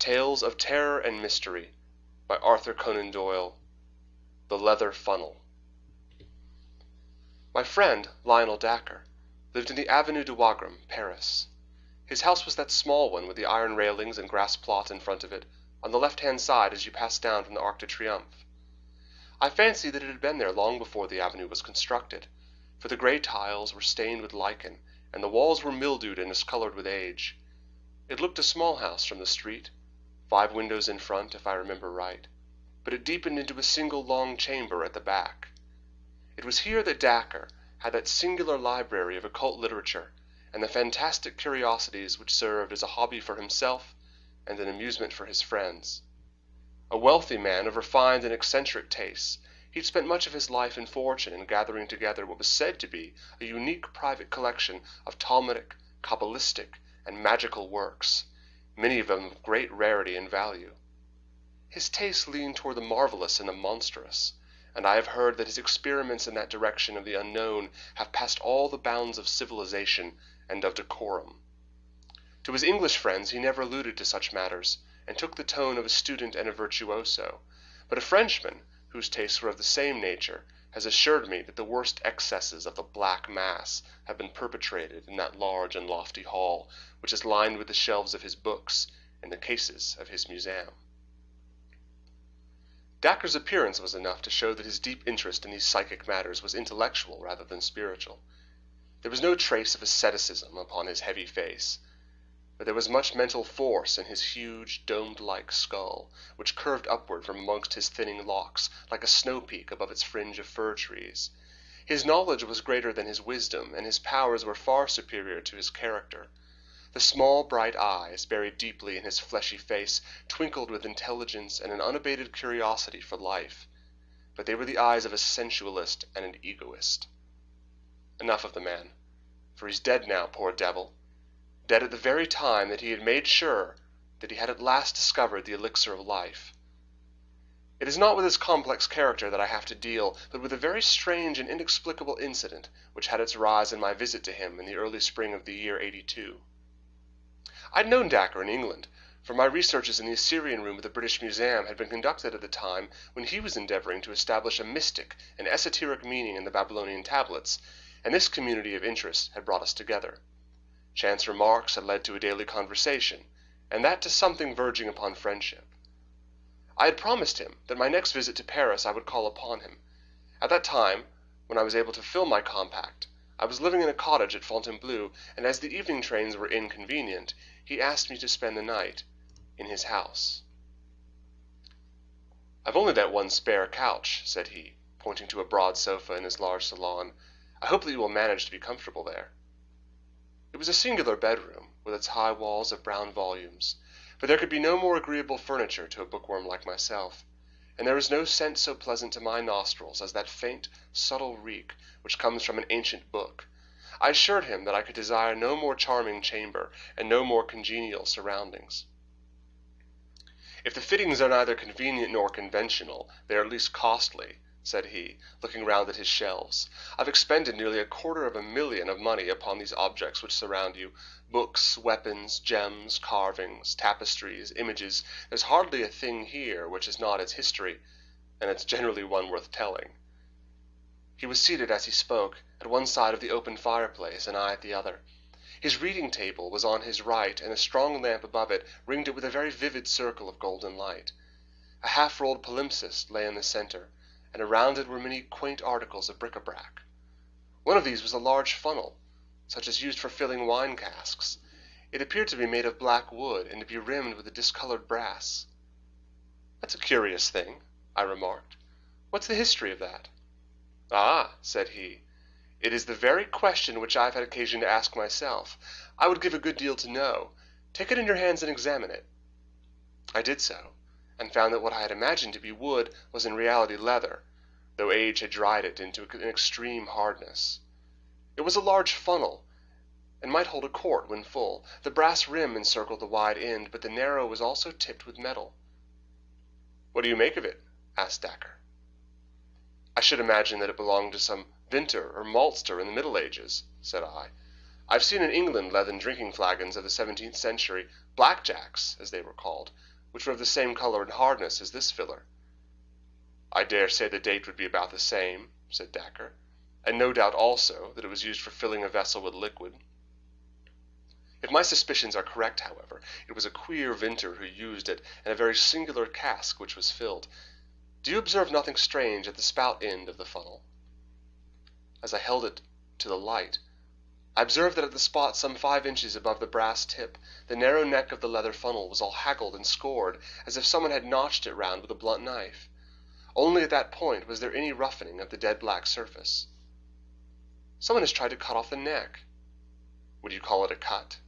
Tales of Terror and Mystery by Arthur Conan Doyle. The Leather Funnel. My friend, Lionel Dacre, lived in the Avenue de Wagram, Paris. His house was that small one with the iron railings and grass plot in front of it, on the left-hand side as you passed down from the Arc de Triomphe. I fancy that it had been there long before the avenue was constructed, for the grey tiles were stained with lichen, and the walls were mildewed and discoloured with age. It looked a small house from the street, 5 windows in front, if I remember right, but it deepened into a single long chamber at the back. It was here that Dacre had that singular library of occult literature and the fantastic curiosities which served as a hobby for himself and an amusement for his friends. A wealthy man of refined and eccentric tastes, he'd spent much of his life and fortune in gathering together what was said to be a unique private collection of Talmudic, Kabbalistic, and magical works, many of them of great rarity and value. His tastes leaned toward the marvelous and the monstrous, and I have heard that his experiments in that direction of the unknown have passed all the bounds of civilization and of decorum. To his English friends he never alluded to such matters, and took the tone of a student and a virtuoso, but a Frenchman, whose tastes were of the same nature, has assured me that the worst excesses of the Black Mass have been perpetrated in that large and lofty hall, which is lined with the shelves of his books and the cases of his museum. Dacre's appearance was enough to show that his deep interest in these psychic matters was intellectual rather than spiritual. There was no trace of asceticism upon his heavy face, but there was much mental force in his huge, domed-like skull, which curved upward from amongst his thinning locks like a snow-peak above its fringe of fir trees. His knowledge was greater than his wisdom, and his powers were far superior to his character. The small, bright eyes, buried deeply in his fleshy face, twinkled with intelligence and an unabated curiosity for life, but they were the eyes of a sensualist and an egoist. Enough of the man, for he's dead now, poor devil, dead at the very time that he had made sure that he had at last discovered the elixir of life. It is not with his complex character that I have to deal, but with a very strange and inexplicable incident which had its rise in my visit to him in the early spring of the year '82. I'd known Dacre in England, for my researches in the Assyrian room of the British Museum had been conducted at the time when he was endeavoring to establish a mystic and esoteric meaning in the Babylonian tablets, and this community of interest had brought us together. Chance remarks had led to a daily conversation, and that to something verging upon friendship. I had promised him that my next visit to Paris I would call upon him. At that time, when I was able to fill my compact, I was living in a cottage at Fontainebleau, and as the evening trains were inconvenient, he asked me to spend the night in his house. "I've only that one spare couch," said he, pointing to a broad sofa in his large salon. "I hope that you will manage to be comfortable there." It was a singular bedroom, with its high walls of brown volumes, for there could be no more agreeable furniture to a bookworm like myself, and there was no scent so pleasant to my nostrils as that faint, subtle reek which comes from an ancient book. I assured him that I could desire no more charming chamber and no more congenial surroundings. "If the fittings are neither convenient nor conventional, they are at least costly," said he, looking round at his shelves. "I've expended nearly $250,000 of money upon these objects which surround you. Books, weapons, gems, carvings, tapestries, images. There's hardly a thing here which is not its history, and it's generally one worth telling." He was seated as he spoke, at one side of the open fireplace, and I at the other. His reading table was on his right, and a strong lamp above it ringed it with a very vivid circle of golden light. A half-rolled palimpsest lay in the center, and around it were many quaint articles of bric-a-brac. One of these was a large funnel, such as used for filling wine casks. It appeared to be made of black wood, and to be rimmed with a discolored brass. "That's a curious thing," I remarked. "What's the history of that?" "Ah," said he, "it is the very question which I have had occasion to ask myself. I would give a good deal to know. Take it in your hands and examine it." I did so, and found that what I had imagined to be wood was in reality leather, though age had dried it into an extreme hardness. It was a large funnel, and might hold a quart when full. The brass rim encircled the wide end, but the narrow was also tipped with metal. "What do you make of it?" asked Dacre. "I should imagine that it belonged to some vintner or maltster in the Middle Ages," said I. I've seen in England leathern drinking flagons of the 17th century, blackjacks, as they were called, which were of the same colour and hardness as this filler. I dare say the date would be about the same, said Dacre, and no doubt also that it was used for filling a vessel with liquid. If my suspicions are correct, however, it was a queer vintner who used it, and a very singular cask which was filled. Do you observe nothing strange at the spout end of the funnel? As I held it to the light, I observed that at the spot some 5 inches above the brass tip, the narrow neck of the leather funnel was all haggled and scored, as if someone had notched it round with a blunt knife. Only at that point was there any roughening of the dead black surface. Someone has tried to cut off the neck. Would you call it a cut?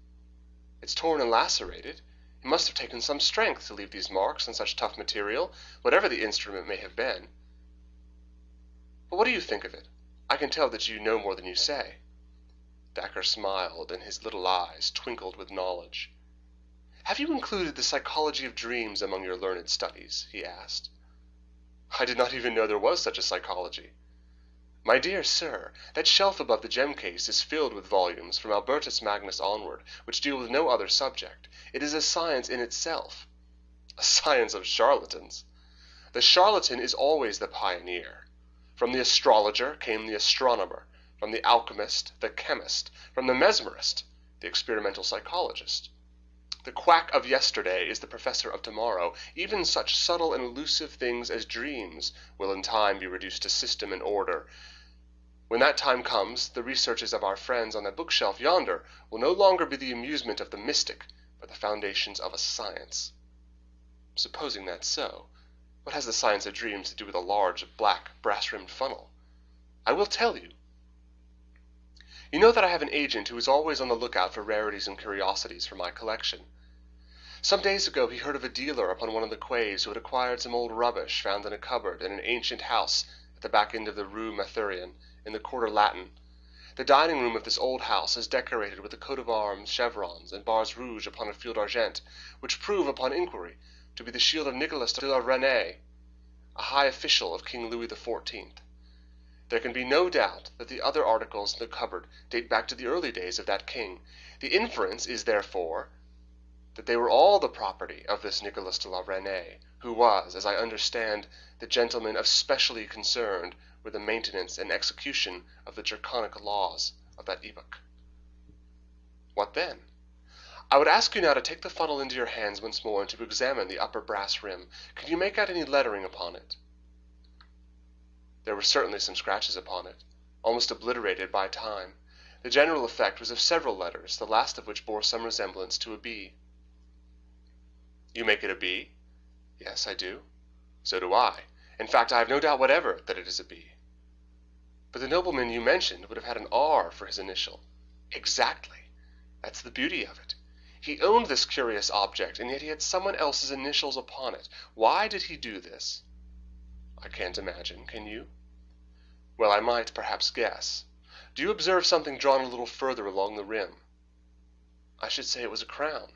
It's torn and lacerated. It must have taken some strength to leave these marks on such tough material, whatever the instrument may have been. But what do you think of it? I can tell that you know more than you say. Dacre smiled, and his little eyes twinkled with knowledge. Have you included the psychology of dreams among your learned studies? He asked. I did not even know there was such a psychology. My dear sir, that shelf above the gem case is filled with volumes from Albertus Magnus onward, which deal with no other subject. It is a science in itself. A science of charlatans. The charlatan is always the pioneer. From the astrologer came the astronomer, from the alchemist, the chemist, from the mesmerist, the experimental psychologist. The quack of yesterday is the professor of tomorrow. Even such subtle and elusive things as dreams will in time be reduced to system and order. When that time comes, the researches of our friends on that bookshelf yonder will no longer be the amusement of the mystic, but the foundations of a science. Supposing that's so, what has the science of dreams to do with a large, black, brass-rimmed funnel? I will tell you. You know that I have an agent who is always on the lookout for rarities and curiosities for my collection. Some days ago he heard of a dealer upon one of the quays who had acquired some old rubbish found in a cupboard in an ancient house at the back end of the Rue Mathurien, in the Quarter Latin. The dining room of this old house is decorated with a coat of arms, chevrons, and bars rouge upon a field argent, which prove, upon inquiry, to be the shield of Nicolas de la Reynie, a high official of King Louis XIV. There can be no doubt that the other articles in the cupboard date back to the early days of that king. The inference is, therefore, that they were all the property of this Nicolas de la Reynie, who was, as I understand, the gentleman especially concerned with the maintenance and execution of the draconic laws of that epoch. What then? I would ask you now to take the funnel into your hands once more and to examine the upper brass rim. Can you make out any lettering upon it? There were certainly some scratches upon it, almost obliterated by time. The general effect was of several letters, the last of which bore some resemblance to a B. You make it a B? Yes, I do. So do I. In fact, I have no doubt whatever that it is a B. But the nobleman you mentioned would have had an R for his initial. Exactly. That's the beauty of it. He owned this curious object, and yet he had someone else's initials upon it. Why did he do this? I can't imagine. Can you? Well, I might perhaps guess. Do you observe something drawn a little further along the rim? I should say it was a crown.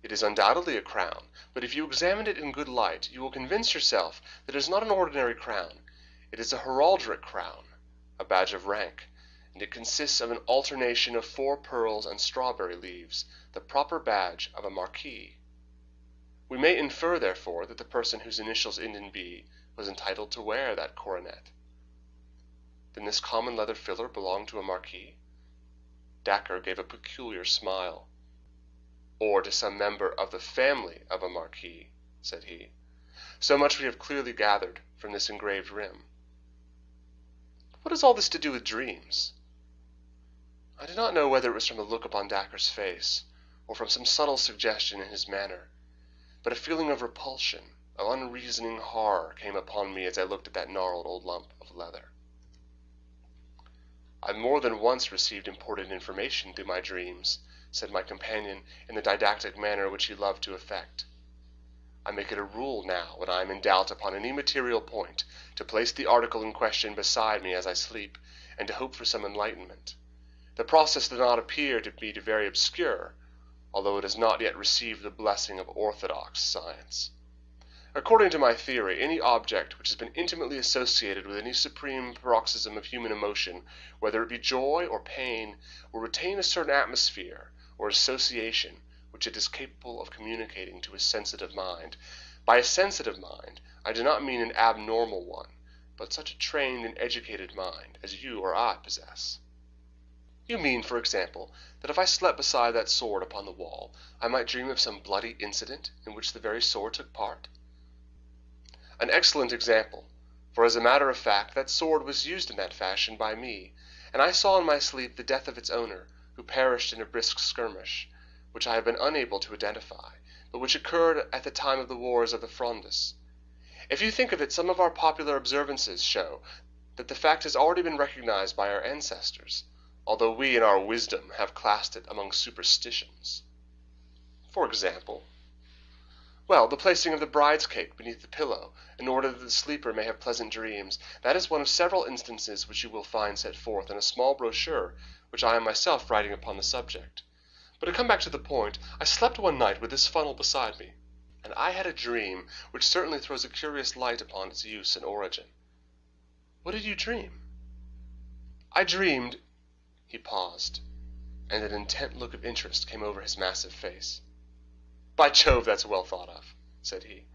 It is undoubtedly a crown, but if you examine it in good light, you will convince yourself that it is not an ordinary crown. It is a heraldric crown, a badge of rank, and it consists of an alternation of 4 pearls and strawberry leaves, the proper badge of a marquis. We may infer, therefore, that the person whose initials end in B was entitled to wear that coronet. Then this common leather filler belonged to a marquis? Dacre gave a peculiar smile. Or to some member of the family of a marquis, said he. So much we have clearly gathered from this engraved rim. What has all this to do with dreams? I do not know whether it was from the look upon Dacre's face, or from some subtle suggestion in his manner, but a feeling of repulsion, of unreasoning horror came upon me as I looked at that gnarled old lump of leather. I more than once received important information through my dreams, said my companion in the didactic manner which he loved to affect. I make it a rule now, when I am in doubt upon any material point, to place the article in question beside me as I sleep, and to hope for some enlightenment. The process does not appear to me very obscure, although it has not yet received the blessing of orthodox science. According to my theory, any object which has been intimately associated with any supreme paroxysm of human emotion, whether it be joy or pain, will retain a certain atmosphere or association which it is capable of communicating to a sensitive mind. By a sensitive mind, I do not mean an abnormal one, but such a trained and educated mind as you or I possess. You mean, for example, that if I slept beside that sword upon the wall, I might dream of some bloody incident in which the very sword took part? An excellent example, for as a matter of fact, that sword was used in that fashion by me, and I saw in my sleep the death of its owner, who perished in a brisk skirmish, which I have been unable to identify, but which occurred at the time of the wars of the Frondes. If you think of it, some of our popular observances show that the fact has already been recognized by our ancestors, although we in our wisdom have classed it among superstitions. For example, well, the placing of the bride's cake beneath the pillow, in order that the sleeper may have pleasant dreams, that is one of several instances which you will find set forth in a small brochure which I am myself writing upon the subject. But to come back to the point, I slept one night with this funnel beside me, and I had a dream which certainly throws a curious light upon its use and origin. What did you dream? I dreamed. He paused, and an intent look of interest came over his massive face. By Jove, that's well thought of, said he.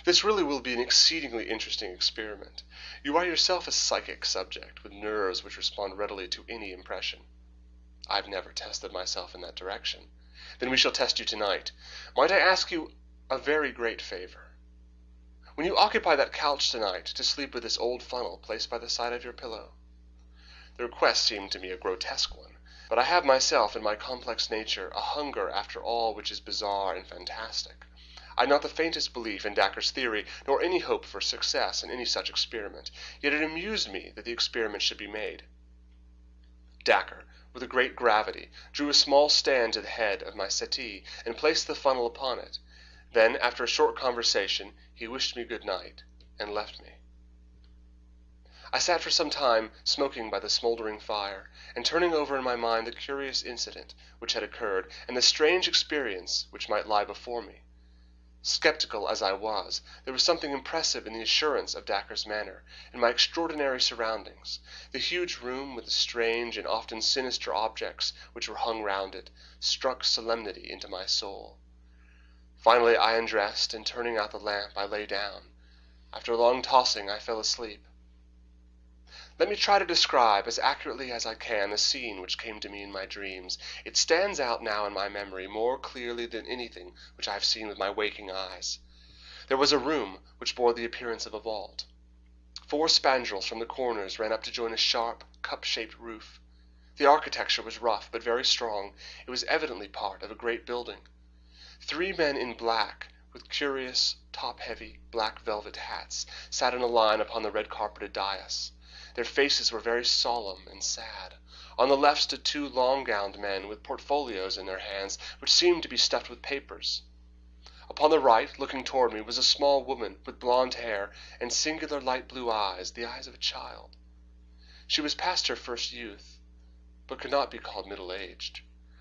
This really will be an exceedingly interesting experiment. You are yourself a psychic subject, with nerves which respond readily to any impression. I've never tested myself in that direction. Then we shall test you tonight. Might I ask you a very great favor? When you occupy that couch tonight, to sleep with this old funnel placed by the side of your pillow. The request seemed to me a grotesque one, but I have myself, in my complex nature, a hunger after all which is bizarre and fantastic. I had not the faintest belief in Dacre's theory, nor any hope for success in any such experiment, yet it amused me that the experiment should be made. Dacre, with a great gravity, drew a small stand to the head of my settee, and placed the funnel upon it. Then, after a short conversation, he wished me good night, and left me. I sat for some time smoking by the smouldering fire, and turning over in my mind the curious incident which had occurred, and the strange experience which might lie before me. Skeptical as I was, there was something impressive in the assurance of Dacre's manner, in my extraordinary surroundings. The huge room, with the strange and often sinister objects which were hung round it, struck solemnity into my soul. Finally I undressed, and turning out the lamp, I lay down. After a long tossing, I fell asleep. Let me try to describe as accurately as I can the scene which came to me in my dreams. It stands out now in my memory more clearly than anything which I have seen with my waking eyes. There was a room which bore the appearance of a vault. 4 spandrels from the corners ran up to join a sharp, cup-shaped roof. The architecture was rough but very strong. It was evidently part of a great building. 3 men in black, with curious, top-heavy, black velvet hats, sat in a line upon the red-carpeted dais. Their faces were very solemn and sad. On the left stood 2 long-gowned men with portfolios in their hands, which seemed to be stuffed with papers. Upon the right, looking toward me, was a small woman with blonde hair and singular light blue eyes, the eyes of a child. She was past her first youth, but could not be called middle-aged.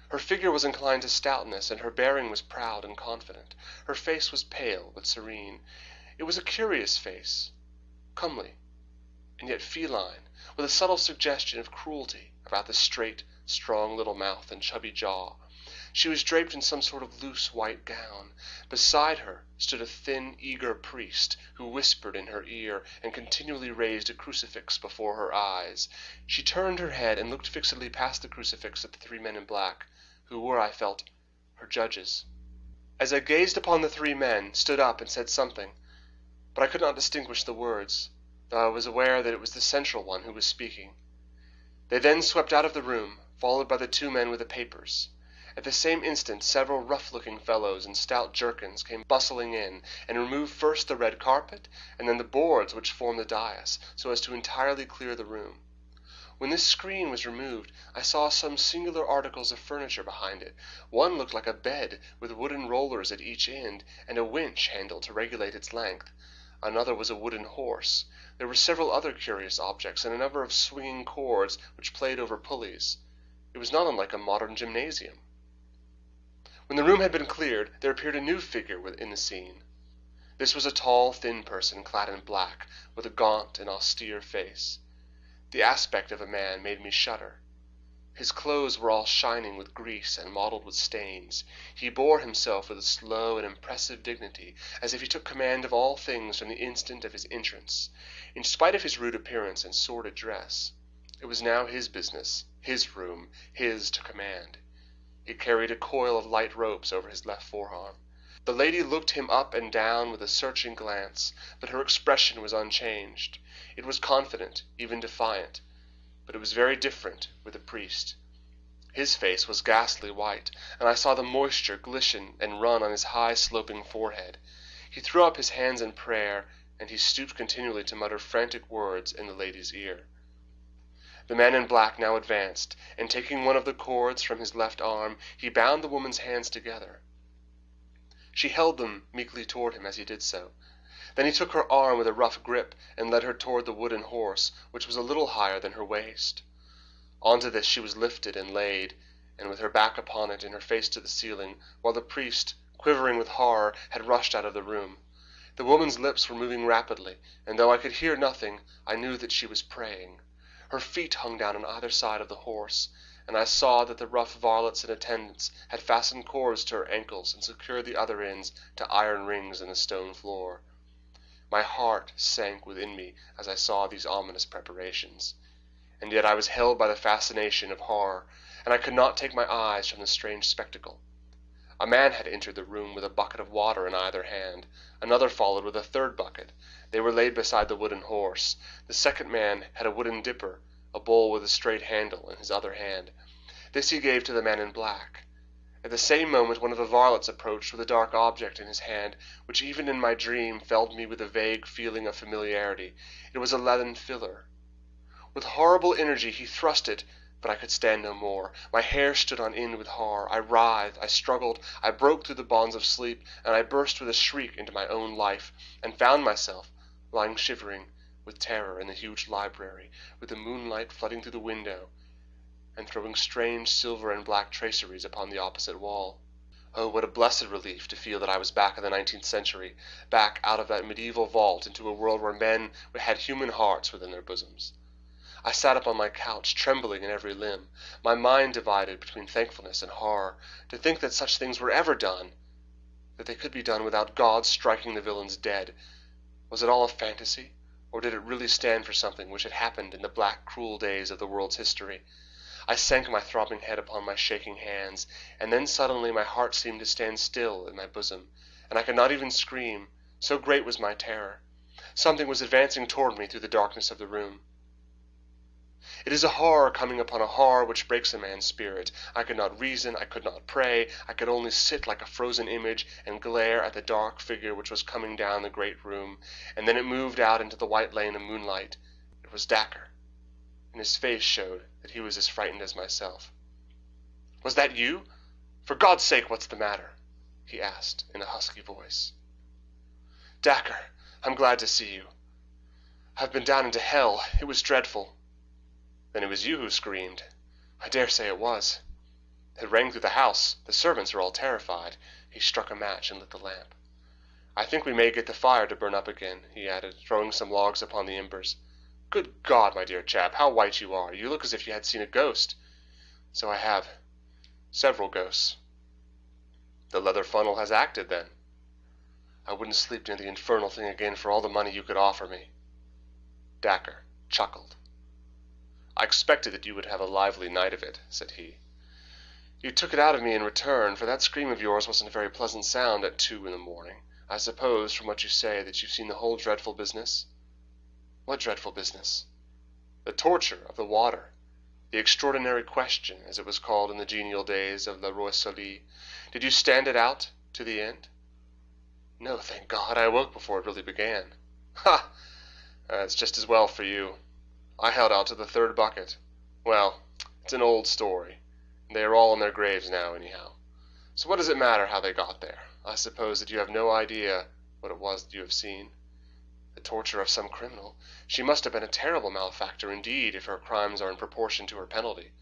Her figure was inclined to stoutness, and her bearing was proud and confident. Her face was pale but serene. It was a curious face, comely, and yet feline, with a subtle suggestion of cruelty about the straight, strong little mouth and chubby jaw. She was draped in some sort of loose white gown. Beside her stood a thin, eager priest, who whispered in her ear and continually raised a crucifix before her eyes. She turned her head and looked fixedly past the crucifix at the 3 men in black, who were, I felt, her judges. As I gazed upon the 3 men, stood up and said something, but I could not distinguish the words, though I was aware that it was the central one who was speaking. They then swept out of the room, followed by the 2 men with the papers. At the same instant several rough-looking fellows in stout jerkins came bustling in, and removed first the red carpet, and then the boards which formed the dais, so as to entirely clear the room. When this screen was removed, I saw some singular articles of furniture behind it. One looked like a bed, with wooden rollers at each end, and a winch handle to regulate its length. Another was a wooden horse. There were several other curious objects, and a number of swinging cords which played over pulleys. It was not unlike a modern gymnasium. When the room had been cleared, there appeared a new figure within the scene. This was a tall, thin person clad in black, with a gaunt and austere face. The aspect of a man made me shudder. His clothes were all shining with grease and mottled with stains. He bore himself with a slow and impressive dignity, as if he took command of all things from the instant of his entrance. In spite of his rude appearance and sordid dress, it was now his business, his room, his to command. He carried a coil of light ropes over his left forearm. The lady looked him up and down with a searching glance, but her expression was unchanged. It was confident, even defiant, but it was very different with the priest. His face was ghastly white, and I saw the moisture glisten and run on his high sloping forehead. He threw up his hands in prayer, and he stooped continually to mutter frantic words in the lady's ear. The man in black now advanced, and taking one of the cords from his left arm, he bound the woman's hands together. She held them meekly toward him as he did so. Then he took her arm with a rough grip and led her toward the wooden horse, which was a little higher than her waist. Onto this she was lifted and laid, and with her back upon it and her face to the ceiling, while the priest, quivering with horror, had rushed out of the room. The woman's lips were moving rapidly, and though I could hear nothing, I knew that she was praying. Her feet hung down on either side of the horse, and I saw that the rough varlets in attendance had fastened cords to her ankles and secured the other ends to iron rings in the stone floor. My heart sank within me as I saw these ominous preparations, and yet I was held by the fascination of horror, and I could not take my eyes from the strange spectacle. A man had entered the room with a bucket of water in either hand. Another followed with a third bucket. They were laid beside the wooden horse. The second man had a wooden dipper, a bowl with a straight handle, in his other hand. This he gave to the man in black. At the same moment one of the varlets approached with a dark object in his hand, which even in my dream filled me with a vague feeling of familiarity. It was a leathern filler. With horrible energy he thrust it, but I could stand no more. My hair stood on end with horror. I writhed, I struggled, I broke through the bonds of sleep, and I burst with a shriek into my own life, and found myself lying shivering with terror in the huge library, with the moonlight flooding through the window, and throwing strange silver and black traceries upon the opposite wall. Oh, what a blessed relief to feel that I was back in the 19th century, back out of that medieval vault into a world where men had human hearts within their bosoms. I sat up on my couch, trembling in every limb, my mind divided between thankfulness and horror. To think that such things were ever done, that they could be done without God striking the villains dead. Was it all a fantasy, or did it really stand for something which had happened in the black, cruel days of the world's history? I sank my throbbing head upon my shaking hands, and then suddenly my heart seemed to stand still in my bosom, and I could not even scream, so great was my terror. Something was advancing toward me through the darkness of the room. It is a horror coming upon a horror which breaks a man's spirit. I could not reason, I could not pray, I could only sit like a frozen image and glare at the dark figure which was coming down the great room, and then it moved out into the white lane of moonlight. It was Dacre, and his face showed that he was as frightened as myself. "Was that you? For God's sake, what's the matter?" he asked in a husky voice. "Dacre, I'm glad to see you. I've been down into hell. It was dreadful." "Then it was you who screamed." "I dare say it was. It rang through the house. The servants are all terrified." He struck a match and lit the lamp. "I think we may get the fire to burn up again," he added, throwing some logs upon the embers. "Good God, my dear chap, how white you are. You look as if you had seen a ghost." "So I have. Several ghosts." "The leather funnel has acted, then." "I wouldn't sleep near the infernal thing again for all the money you could offer me." Dacre chuckled. "I expected that you would have a lively night of it," said he. "You took it out of me in return, for that scream of yours wasn't a very pleasant sound at 2 in the morning. I suppose, from what you say, that you've seen the whole dreadful business?" "What dreadful business?" "The torture of the water. The extraordinary question, as it was called in the genial days of Le Roi Soleil. Did you stand it out to the end?" "No, thank God. I awoke before it really began." "Ha! It's just as well for you. I held out to the third bucket. Well, it's an old story. They are all in their graves now, anyhow. So what does it matter how they got there? I suppose that you have no idea what it was that you have seen." "The torture of some criminal. She must have been a terrible malefactor indeed, if her crimes are in proportion to her penalty."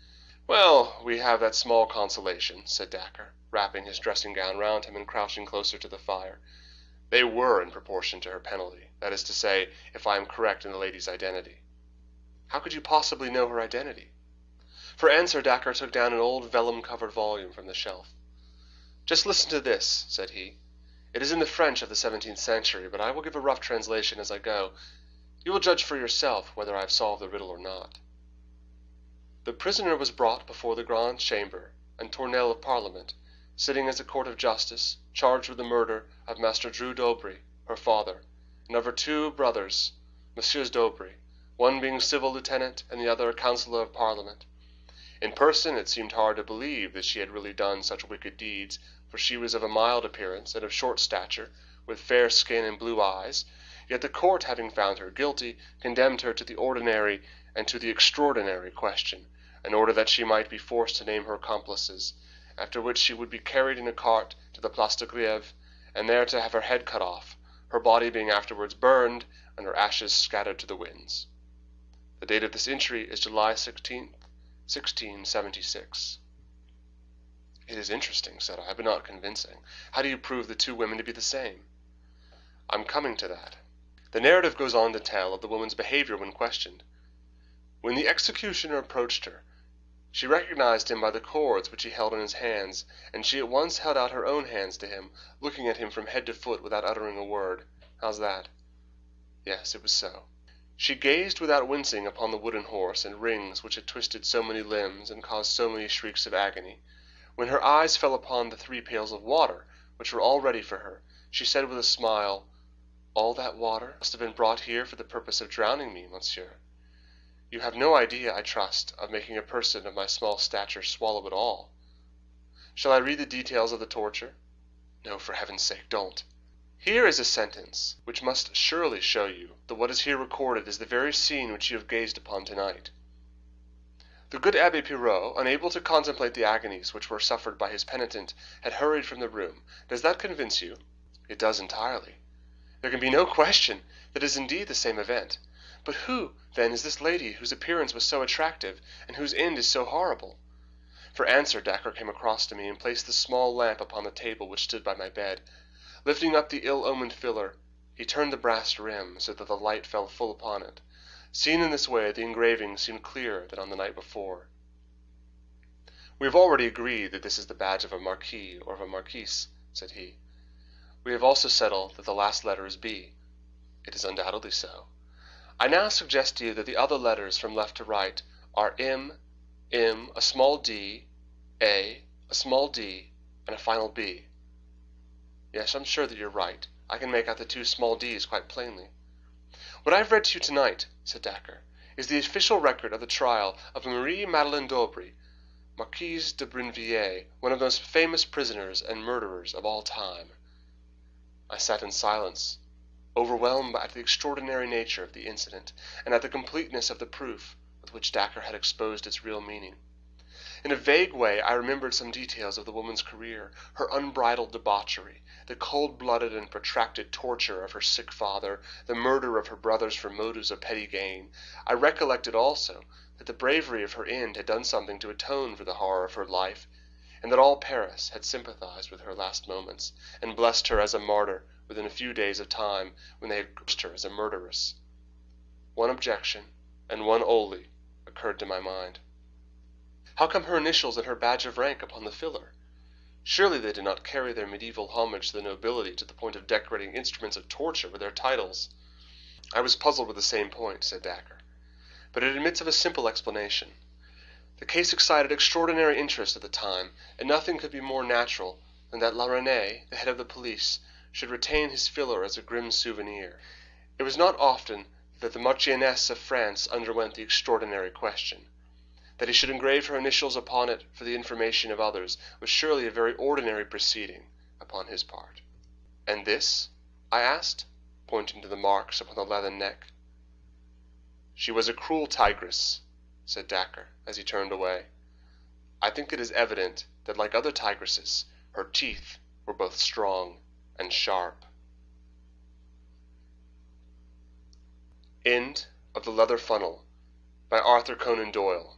"Well, we have that small consolation," said Dacre, wrapping his dressing-gown round him and crouching closer to the fire. They were in proportion to her penalty, that is to say, if I am correct in the lady's identity. How could you possibly know her identity? For answer, Dacre took down an old vellum-covered volume from the shelf. Just listen to this, said he. It is in the French of the 17th century, but I will give a rough translation as I go. You will judge for yourself whether I have solved the riddle or not. The prisoner was brought before the Grand Chamber and Tournelle of Parliament, sitting as a court of justice, charged with the murder of Master Drew d'Aubry, her father, and of her two brothers, Messieurs d'Aubry, one being civil lieutenant and the other a councillor of Parliament. In person it seemed hard to believe that she had really done such wicked deeds, for she was of a mild appearance and of short stature, with fair skin and blue eyes, yet the court, having found her guilty, condemned her to the ordinary and to the extraordinary question, in order that she might be forced to name her accomplices, after which she would be carried in a cart to the Place de Grève, and there to have her head cut off, her body being afterwards burned, and her ashes scattered to the winds. The date of this entry is July 16th, 1676. It is interesting, said I, but not convincing. How do you prove the two women to be the same? I'm coming to that. The narrative goes on to tell of the woman's behavior when questioned. When the executioner approached her, she recognized him by the cords which he held in his hands, and she at once held out her own hands to him, looking at him from head to foot without uttering a word. How's that? Yes, it was so. She gazed without wincing upon the wooden horse and rings which had twisted so many limbs and caused so many shrieks of agony. When her eyes fell upon the 3 pails of water, which were all ready for her, she said with a smile, "All that water must have been brought here for the purpose of drowning me, monsieur. You have no idea, I trust, of making a person of my small stature swallow it all. Shall I read the details of the torture? No, for heaven's sake, don't. Here is a sentence which must surely show you that what is here recorded is the very scene which you have gazed upon tonight. The good Abbé Pirot, unable to contemplate the agonies which were suffered by his penitent, had hurried from the room. Does that convince you? It does entirely. There can be no question that it is indeed the same event. But who, then, is this lady whose appearance was so attractive, and whose end is so horrible? For answer, Dacre came across to me and placed the small lamp upon the table which stood by my bed. Lifting up the ill-omened filler, he turned the brass rim so that the light fell full upon it. Seen in this way, the engraving seemed clearer than on the night before. We have already agreed that this is the badge of a marquis or of a marquise, said he. We have also settled that the last letter is B. It is undoubtedly so. I now suggest to you that the other letters from left to right are M, a small d, a small d, and a final B. Yes, I'm sure that you're right. I can make out the 2 small d's quite plainly. What I have read to you tonight, said Dacre, is the official record of the trial of Marie Madeleine d'Aubry, Marquise de Brinvilliers, one of the most famous prisoners and murderers of all time. I sat in silence, overwhelmed at the extraordinary nature of the incident, and at the completeness of the proof with which Dacre had exposed its real meaning. In a vague way I remembered some details of the woman's career, her unbridled debauchery, the cold-blooded and protracted torture of her sick father, the murder of her brothers for motives of petty gain. I recollected also that the bravery of her end had done something to atone for the horror of her life, and that all Paris had sympathized with her last moments, and blessed her as a martyr within a few days of time when they had cursed her as a murderess. One objection, and one only, occurred to my mind. How come her initials and her badge of rank upon the filler? Surely they did not carry their medieval homage to the nobility to the point of decorating instruments of torture with their titles. I was puzzled with the same point, said Dacre, but it admits of a simple explanation. The case excited extraordinary interest at the time, and nothing could be more natural than that La Reynie, the head of the police, should retain his filler as a grim souvenir. It was not often that the Marchioness of France underwent the extraordinary question. That he should engrave her initials upon it for the information of others was surely a very ordinary proceeding upon his part. And this? I asked, pointing to the marks upon the leathern neck. She was a cruel tigress, said Dacre, as he turned away. I think it is evident that, like other tigresses, her teeth were both strong and sharp. End of The Leather Funnel by Arthur Conan Doyle.